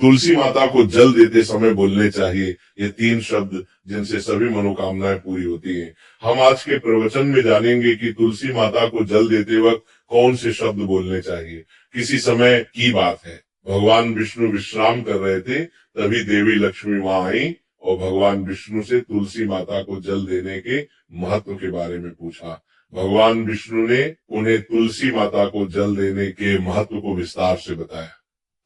तुलसी माता को जल देते समय बोलने चाहिए। ये 3 शब्द जिनसे सभी मनोकामनाएं पूरी होती हैं। हम आज के प्रवचन में जानेंगे कि तुलसी माता को जल देते वक्त कौन से शब्द बोलने चाहिए। किसी समय की बात है, भगवान विष्णु विश्राम कर रहे थे, तभी देवी लक्ष्मी वहां आई और भगवान विष्णु से तुलसी माता को जल देने के महत्व के बारे में पूछा। भगवान विष्णु ने उन्हें तुलसी माता को जल देने के महत्व को विस्तार से बताया।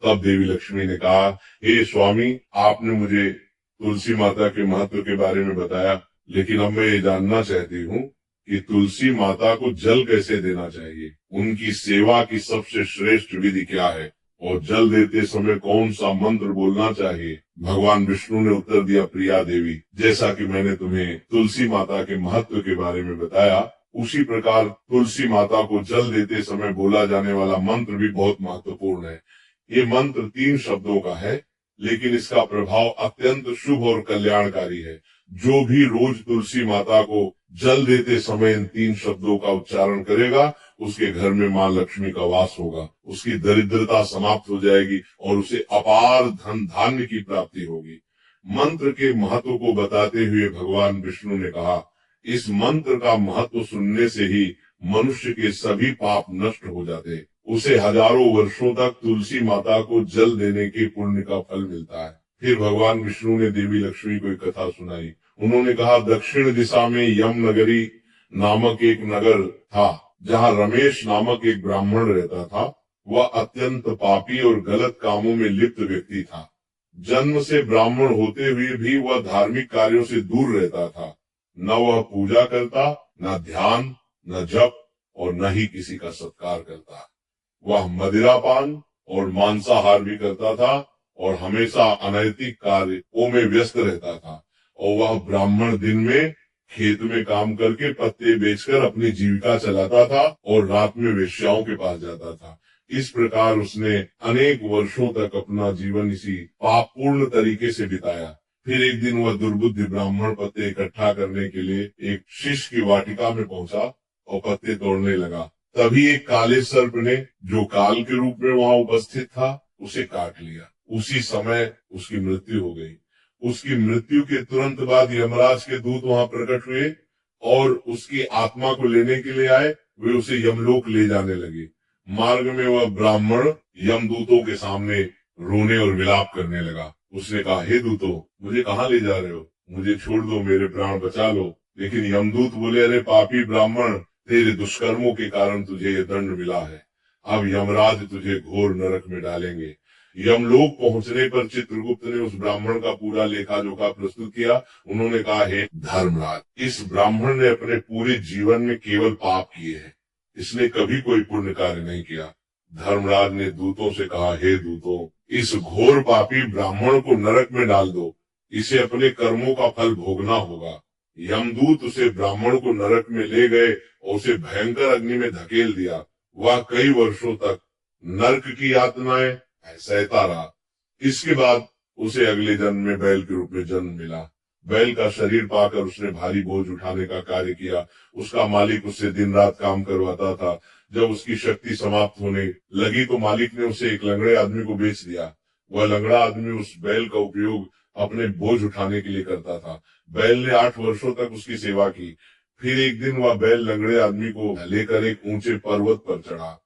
तब देवी लक्ष्मी ने कहा, हे स्वामी, आपने मुझे तुलसी माता के महत्व के बारे में बताया, लेकिन अब मैं ये जानना चाहती हूँ कि तुलसी माता को जल कैसे देना चाहिए, उनकी सेवा की सबसे श्रेष्ठ विधि क्या है और जल देते समय कौन सा मंत्र बोलना चाहिए। भगवान विष्णु ने उत्तर दिया, प्रिया देवी, जैसा कि मैंने तुम्हें तुलसी माता के महत्व के बारे में बताया, उसी प्रकार तुलसी माता को जल देते समय बोला जाने वाला मंत्र भी बहुत महत्वपूर्ण है। ये मंत्र 3 शब्दों का है, लेकिन इसका प्रभाव अत्यंत शुभ और कल्याणकारी है। जो भी रोज तुलसी माता को जल देते समय इन 3 शब्दों का उच्चारण करेगा, उसके घर में मां लक्ष्मी का वास होगा, उसकी दरिद्रता समाप्त हो जाएगी और उसे अपार धन धान्य की प्राप्ति होगी। मंत्र के महत्व को बताते हुए भगवान विष्णु ने कहा, इस मंत्र का महत्व सुनने से ही मनुष्य के सभी पाप नष्ट हो जाते, उसे हजारों वर्षों तक तुलसी माता को जल देने के पुण्य का फल मिलता है। फिर भगवान विष्णु ने देवी लक्ष्मी को एक कथा सुनाई। उन्होंने कहा, दक्षिण दिशा में यम नगरी नामक एक नगर था, जहाँ रमेश नामक एक ब्राह्मण रहता था। वह अत्यंत पापी और गलत कामों में लिप्त व्यक्ति था। जन्म से ब्राह्मण होते हुए भी वह धार्मिक कार्यों से दूर रहता था। न वह पूजा करता, न ध्यान, न जप और न ही किसी का सत्कार करता। वह मदिरापान और मांसाहार भी करता था और हमेशा अनैतिक कार्यों में व्यस्त रहता था। और वह ब्राह्मण दिन में खेत में काम करके पत्ते बेचकर अपनी जीविका चलाता था और रात में वेश्याओं के पास जाता था। इस प्रकार उसने अनेक वर्षों तक अपना जीवन इसी पापपूर्ण तरीके से बिताया। फिर एक दिन वह दुर्बुद्धि ब्राह्मण पत्ते इकट्ठा करने के लिए एक शिष्य की वाटिका में पहुंचा और पत्ते तोड़ने लगा। तभी एक काले सर्प ने, जो काल के रूप में वहां उपस्थित था, उसे काट लिया। उसी समय उसकी मृत्यु हो गई। उसकी मृत्यु के तुरंत बाद यमराज के दूत वहां प्रकट हुए और उसकी आत्मा को लेने के लिए आए। वे उसे यमलोक ले जाने लगे। मार्ग में वह ब्राह्मण यमदूतों के सामने रोने और विलाप करने लगा। उसने कहा, हे दूतों, मुझे कहाँ ले जा रहे हो? मुझे छोड़ दो, मेरे प्राण बचा लो। लेकिन यमदूत बोले, अरे पापी ब्राह्मण, तेरे दुष्कर्मों के कारण तुझे ये दंड मिला है। अब यमराज तुझे घोर नरक में डालेंगे। यमलोक पहुंचने पर चित्रगुप्त ने उस ब्राह्मण का पूरा लेखा जोखा प्रस्तुत किया। उन्होंने कहा, हे धर्मराज, इस ब्राह्मण ने अपने पूरे जीवन में केवल पाप किए हैं, इसने कभी कोई पुण्य कार्य नहीं किया। धर्मराज ने दूतों से कहा, हे दूतों, इस घोर पापी ब्राह्मण को नरक में डाल दो, इसे अपने कर्मों का फल भोगना होगा। यमदूत उसे ब्राह्मण को नरक में ले गए और उसे भयंकर अग्नि में धकेल दिया। वह कई वर्षों तक नरक की यातनाएं सहता रहा। इसके बाद उसे अगले जन्म में बैल के रूप में जन्म मिला। बैल का शरीर पाकर उसने भारी बोझ उठाने का कार्य किया। उसका मालिक उससे दिन रात काम करवाता था। जब उसकी शक्ति समाप्त होने लगी तो मालिक ने उसे एक लंगड़े आदमी को बेच दिया। वह लंगड़ा आदमी उस बैल का उपयोग अपने बोझ उठाने के लिए करता था। बैल ने 8 वर्षों तक उसकी सेवा की। फिर एक दिन वह बैल लंगड़े आदमी को लेकर एक ऊंचे पर्वत पर चढ़ा।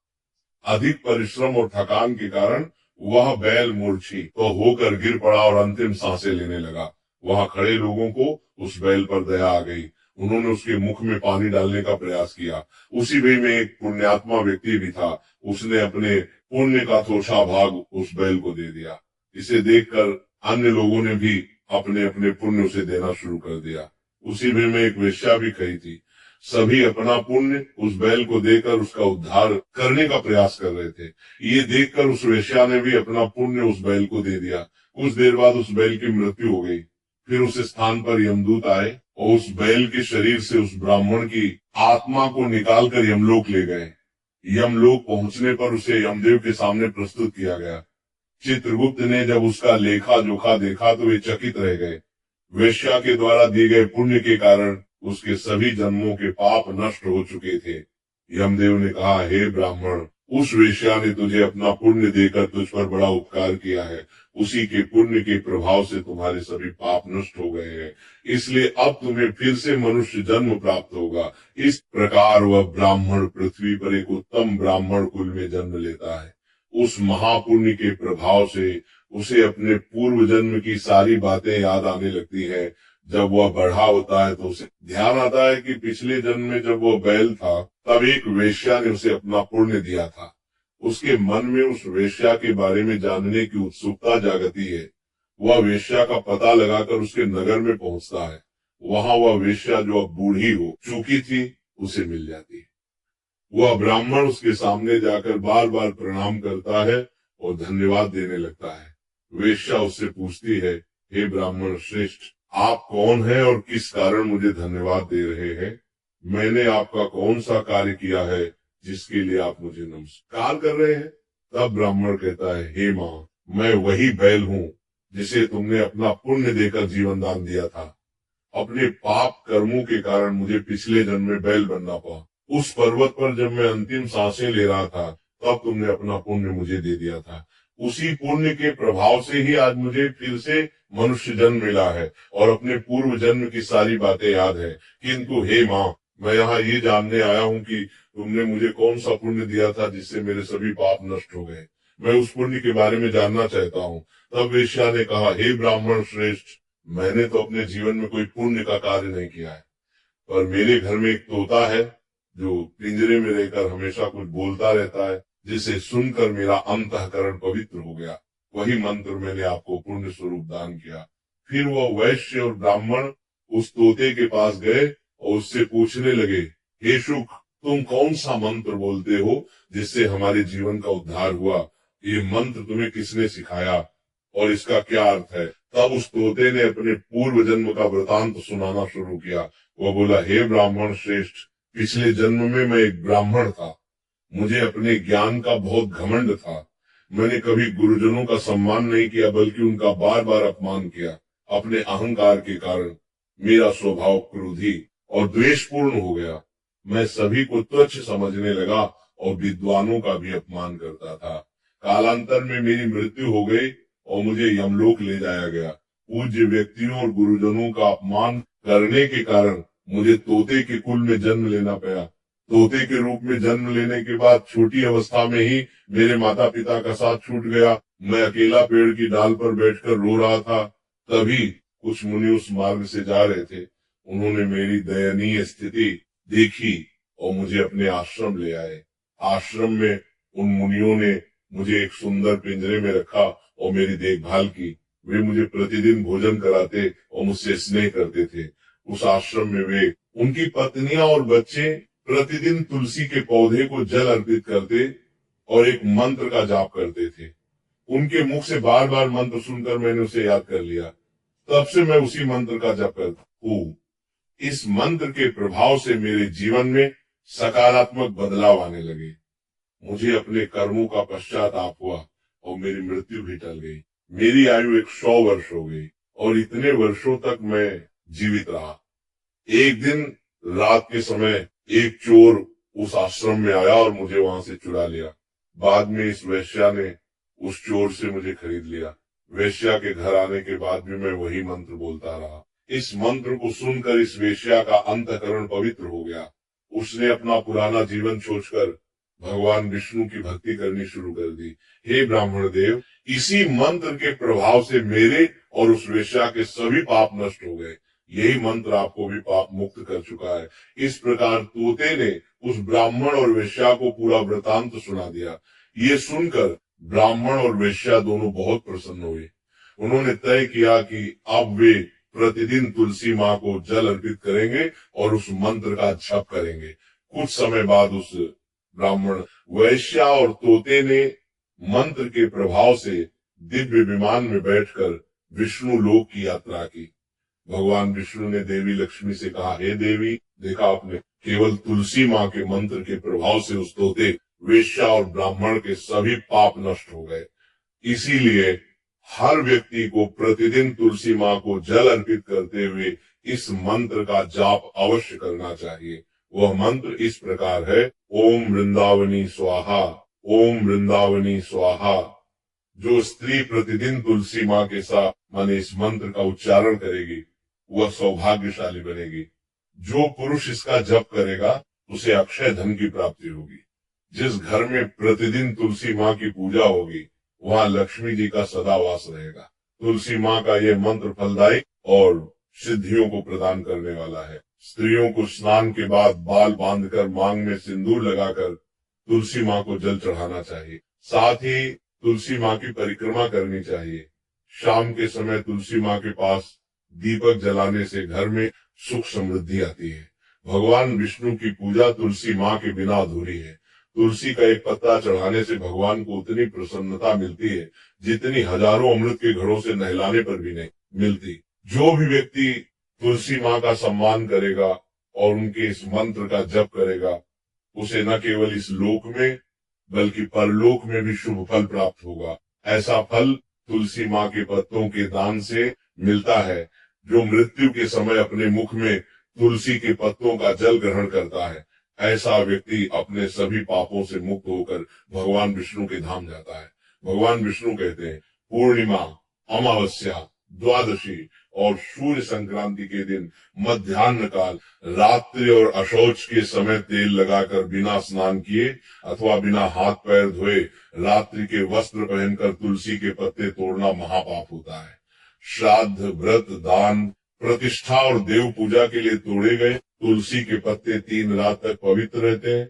अधिक परिश्रम और थकान के कारण वह बैल मूर्छित तो होकर गिर पड़ा और अंतिम सांसें लेने लगा। वहां खड़े लोगों को उस बैल पर दया आ गई। उन्होंने उसके मुख में पानी डालने का प्रयास किया। उसी वे में एक पुण्यात्मा व्यक्ति भी था। उसने अपने पुण्य का थोड़ा भाग उस बैल को दे दिया। इसे देखकर अन्य लोगों ने भी अपने अपने पुण्य उसे देना शुरू कर दिया। उसी में एक वेश्या भी खड़ी थी। सभी अपना पुण्य उस बैल को देकर उसका उद्धार करने का प्रयास कर रहे थे। ये देखकर उस वेश्या ने भी अपना पुण्य उस बैल को दे दिया। कुछ देर बाद उस बैल की मृत्यु हो गई। फिर उस स्थान पर यमदूत आए और उस बैल के शरीर से उस ब्राह्मण की आत्मा को निकालकर यमलोक ले गए। यमलोक पहुंचने पर उसे यमदेव के सामने प्रस्तुत किया गया। चित्रगुप्त ने जब उसका लेखा जोखा देखा तो वे चकित रह गए। वेश्या के द्वारा दिए गए पुण्य के कारण उसके सभी जन्मों के पाप नष्ट हो चुके थे। यमदेव ने कहा, हे ब्राह्मण, उस वेश्या ने तुझे अपना पुण्य देकर तुझ पर बड़ा उपकार किया है, उसी के पुण्य के प्रभाव से तुम्हारे सभी पाप नष्ट हो गए हैं, इसलिए अब तुम्हें फिर से मनुष्य जन्म प्राप्त होगा। इस प्रकार वह ब्राह्मण पृथ्वी पर एक उत्तम ब्राह्मण कुल में जन्म लेता है। उस महापुण्य के प्रभाव से उसे अपने पूर्व जन्म की सारी बातें याद आने लगती है। जब वह बड़ा होता है तो उसे ध्यान आता है कि पिछले जन्म में जब वह बैल था तब एक वेश्या ने उसे अपना पुण्य दिया था। उसके मन में उस वेश्या के बारे में जानने की उत्सुकता जागती है। वह वेश्या का पता लगाकर उसके नगर में पहुंचता है। वहां वह वेश्या जो अब बूढ़ी हो चुकी थी उसे मिल जाती है। वह ब्राह्मण उसके सामने जाकर बार बार प्रणाम करता है और धन्यवाद देने लगता है। वेश्या उससे पूछती है, हे ब्राह्मण श्रेष्ठ, आप कौन हैं और किस कारण मुझे धन्यवाद दे रहे हैं? मैंने आपका कौन सा कार्य किया है जिसके लिए आप मुझे नमस्कार कर रहे हैं? तब ब्राह्मण कहता है, हे माँ, मैं वही बैल हूँ जिसे तुमने अपना पुण्य देकर जीवन दान दिया था। अपने पाप कर्मों के कारण मुझे पिछले जन्म में बैल बनना पड़ा। उस पर्वत पर जब मैं अंतिम सांसें ले रहा था तब तुमने अपना पुण्य मुझे दे दिया था। उसी पुण्य के प्रभाव से ही आज मुझे फिर से मनुष्य जन्म मिला है और अपने पूर्व जन्म की सारी बातें याद है। किंतु हे माँ, मैं यहाँ ये जानने आया हूँ कि तुमने मुझे कौन सा पुण्य दिया था जिससे मेरे सभी पाप नष्ट हो गए। मैं उस पुण्य के बारे में जानना चाहता हूँ। तब वेश्या ने कहा, हे ब्राह्मण श्रेष्ठ, मैंने तो अपने जीवन में कोई पुण्य का कार्य नहीं किया है, पर मेरे घर में एक तोता है जो पिंजरे में रहकर हमेशा कुछ बोलता रहता है, जिसे सुनकर मेरा अंतःकरण पवित्र हो गया। वही मंत्र मैंने आपको पुण्य स्वरूप दान किया। फिर वह वैश्य और ब्राह्मण उस तोते के पास गए और उससे पूछने लगे, हे शुक, तुम कौन सा मंत्र बोलते हो जिससे हमारे जीवन का उद्धार हुआ? ये मंत्र तुम्हें किसने सिखाया और इसका क्या अर्थ है? तब उस तोते ने अपने पूर्व जन्म का वृतांत सुनाना शुरू किया। वह बोला, हे ब्राह्मण श्रेष्ठ, पिछले जन्म में मैं एक ब्राह्मण था। मुझे अपने ज्ञान का बहुत घमंड था। मैंने कभी गुरुजनों का सम्मान नहीं किया बल्कि उनका बार बार अपमान किया। अपने अहंकार के कारण मेरा स्वभाव क्रोधी और द्वेषपूर्ण हो गया। मैं सभी को तुच्छ समझने लगा और विद्वानों का भी अपमान करता था। कालांतर में मेरी मृत्यु हो गई और मुझे यमलोक ले जाया गया। पूज्य व्यक्तियों और गुरुजनों का अपमान करने के कारण मुझे तोते के कुल में जन्म लेना पड़ा। तोते के रूप में जन्म लेने के बाद छोटी अवस्था में ही मेरे माता पिता का साथ छूट गया। मैं अकेला पेड़ की डाल पर बैठकर रो रहा था। तभी कुछ मुनि उस मार्ग से जा रहे थे। उन्होंने मेरी दयनीय स्थिति देखी और मुझे अपने आश्रम ले आए। आश्रम में उन मुनियों ने मुझे एक सुंदर पिंजरे में रखा और मेरी देखभाल की। वे मुझे प्रतिदिन भोजन कराते और मुझसे स्नेह करते थे। उस आश्रम में वे, उनकी पत्नियां और बच्चे प्रतिदिन तुलसी के पौधे को जल अर्पित करते और एक मंत्र का जाप करते थे। उनके मुख से बार बार मंत्र सुनकर मैंने उसे याद कर लिया। तब से मैं उसी मंत्र का जप करता हूँ। इस मंत्र के प्रभाव से मेरे जीवन में सकारात्मक बदलाव आने लगे। मुझे अपने कर्मों का पश्चाताप हुआ और मेरी मृत्यु भी टल गई। मेरी आयु 100 वर्ष हो गई और इतने वर्षों तक मैं जीवित रहा। एक दिन रात के समय एक चोर उस आश्रम में आया और मुझे वहां से चुरा लिया। बाद में इस वेश्या ने उस चोर से मुझे खरीद लिया। वेश्या के घर आने के बाद भी मैं वही मंत्र बोलता रहा। इस मंत्र को सुनकर इस वेश्या का अंतःकरण पवित्र हो गया। उसने अपना पुराना जीवन छोड़कर भगवान विष्णु की भक्ति करनी शुरू कर दी। हे ब्राह्मण देव, इसी मंत्र के प्रभाव से मेरे और उस वेश्या के सभी पाप नष्ट हो गए। यही मंत्र आपको भी पाप मुक्त कर चुका है। इस प्रकार तोते ने उस ब्राह्मण और वेश्या को पूरा वृतांत सुना दिया। ये सुनकर ब्राह्मण और वेश्या दोनों बहुत प्रसन्न हुए। उन्होंने तय किया कि अब वे प्रतिदिन तुलसी माँ को जल अर्पित करेंगे और उस मंत्र का जप करेंगे। कुछ समय बाद उस ब्राह्मण, वैश्या और तोते ने मंत्र के प्रभाव से दिव्य विमान में बैठकर विष्णु लोक की यात्रा की। भगवान विष्णु ने देवी लक्ष्मी से कहा, हे देवी, देखा आपने, केवल तुलसी माँ के मंत्र के प्रभाव से उस तोते, वेश्या और ब्राह्मण के सभी पाप नष्ट हो गए। इसीलिए हर व्यक्ति को प्रतिदिन तुलसी माँ को जल अर्पित करते हुए इस मंत्र का जाप अवश्य करना चाहिए। वह मंत्र इस प्रकार है, ओम वृंदावनी स्वाहा, ओम वृंदावनी स्वाहा। जो स्त्री प्रतिदिन तुलसी माँ के साथ माने इस मंत्र का उच्चारण करेगी वह सौभाग्यशाली बनेगी। जो पुरुष इसका जप करेगा उसे अक्षय धन की प्राप्ति होगी। जिस घर में प्रतिदिन तुलसी माँ की पूजा होगी वहां लक्ष्मी जी का सदा वास रहेगा। तुलसी माँ का यह मंत्र फलदायी और सिद्धियों को प्रदान करने वाला है। स्त्रियों को स्नान के बाद बाल बांधकर मांग में सिंदूर लगाकर तुलसी माँ को जल चढ़ाना चाहिए। साथ ही तुलसी माँ की परिक्रमा करनी चाहिए। शाम के समय तुलसी माँ के पास दीपक जलाने से घर में सुख समृद्धि आती है। भगवान विष्णु की पूजा तुलसी माँ के बिना अधूरी है। तुलसी का एक पत्ता चढ़ाने से भगवान को उतनी प्रसन्नता मिलती है जितनी हजारों अमृत के घड़ों से नहलाने पर भी नहीं मिलती। जो भी व्यक्ति तुलसी माँ का सम्मान करेगा और उनके इस मंत्र का जप करेगा उसे न केवल इस लोक में बल्कि परलोक में भी शुभ फल प्राप्त होगा। ऐसा फल तुलसी माँ के पत्तों के दान से मिलता है। जो मृत्यु के समय अपने मुख में तुलसी के पत्तों का जल ग्रहण करता है ऐसा व्यक्ति अपने सभी पापों से मुक्त होकर भगवान विष्णु के धाम जाता है। भगवान विष्णु कहते हैं पूर्णिमा, अमावस्या, द्वादशी और सूर्य संक्रांति के दिन मध्याह्न काल रात्रि और अशौच के समय तेल लगाकर बिना स्नान किए अथवा बिना हाथ पैर धोए रात्रि के वस्त्र पहनकर तुलसी के पत्ते तोड़ना महापाप होता है। श्राद्ध, व्रत, दान, प्रतिष्ठा और देव पूजा के लिए तोड़े गए तुलसी के पत्ते 3 रात तक पवित्र रहते हैं।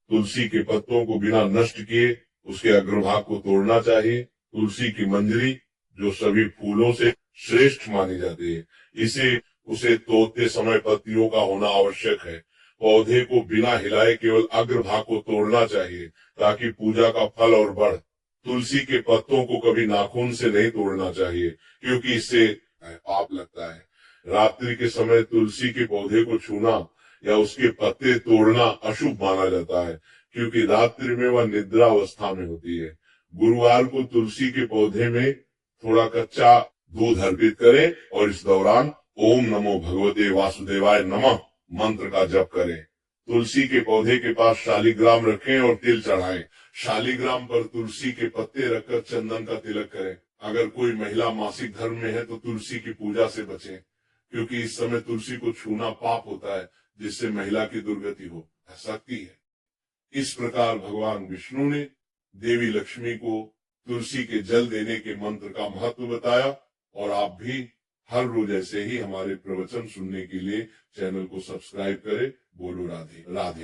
तुलसी के पत्तों को बिना नष्ट किए उसके अग्रभाग को तोड़ना चाहिए। तुलसी की मंजरी जो सभी फूलों से श्रेष्ठ मानी जाती है उसे तोड़ते समय पत्तियों का होना आवश्यक है। पौधे को बिना हिलाए केवल अग्रभाग को तोड़ना चाहिए ताकि पूजा का फल और बढ़। तुलसी के पत्तों को कभी नाखून से नहीं तोड़ना चाहिए क्योंकि इससे पाप लगता है। रात्रि के समय तुलसी के पौधे को छूना या उसके पत्ते तोड़ना अशुभ माना जाता है क्योंकि रात्रि में वह निद्रा अवस्था में होती है। गुरुवार को तुलसी के पौधे में थोड़ा कच्चा दूध अर्पित करें और इस दौरान ओम नमो भगवते वासुदेवाय नमः मंत्र का जप करें। तुलसी के पौधे के पास शालिग्राम रखें और तिल चढ़ाएं। शालिग्राम पर तुलसी के पत्ते रखकर चंदन का तिलक करें। अगर कोई महिला मासिक धर्म में है तो तुलसी की पूजा से बचें क्योंकि इस समय तुलसी को छूना पाप होता है जिससे महिला की दुर्गति हो सकती है। इस प्रकार भगवान विष्णु ने देवी लक्ष्मी को तुलसी के जल देने के मंत्र का महत्व बताया और आप भी हर रोज ऐसे ही हमारे प्रवचन सुनने के लिए चैनल को सब्सक्राइब करें। बोलो राधे राधे।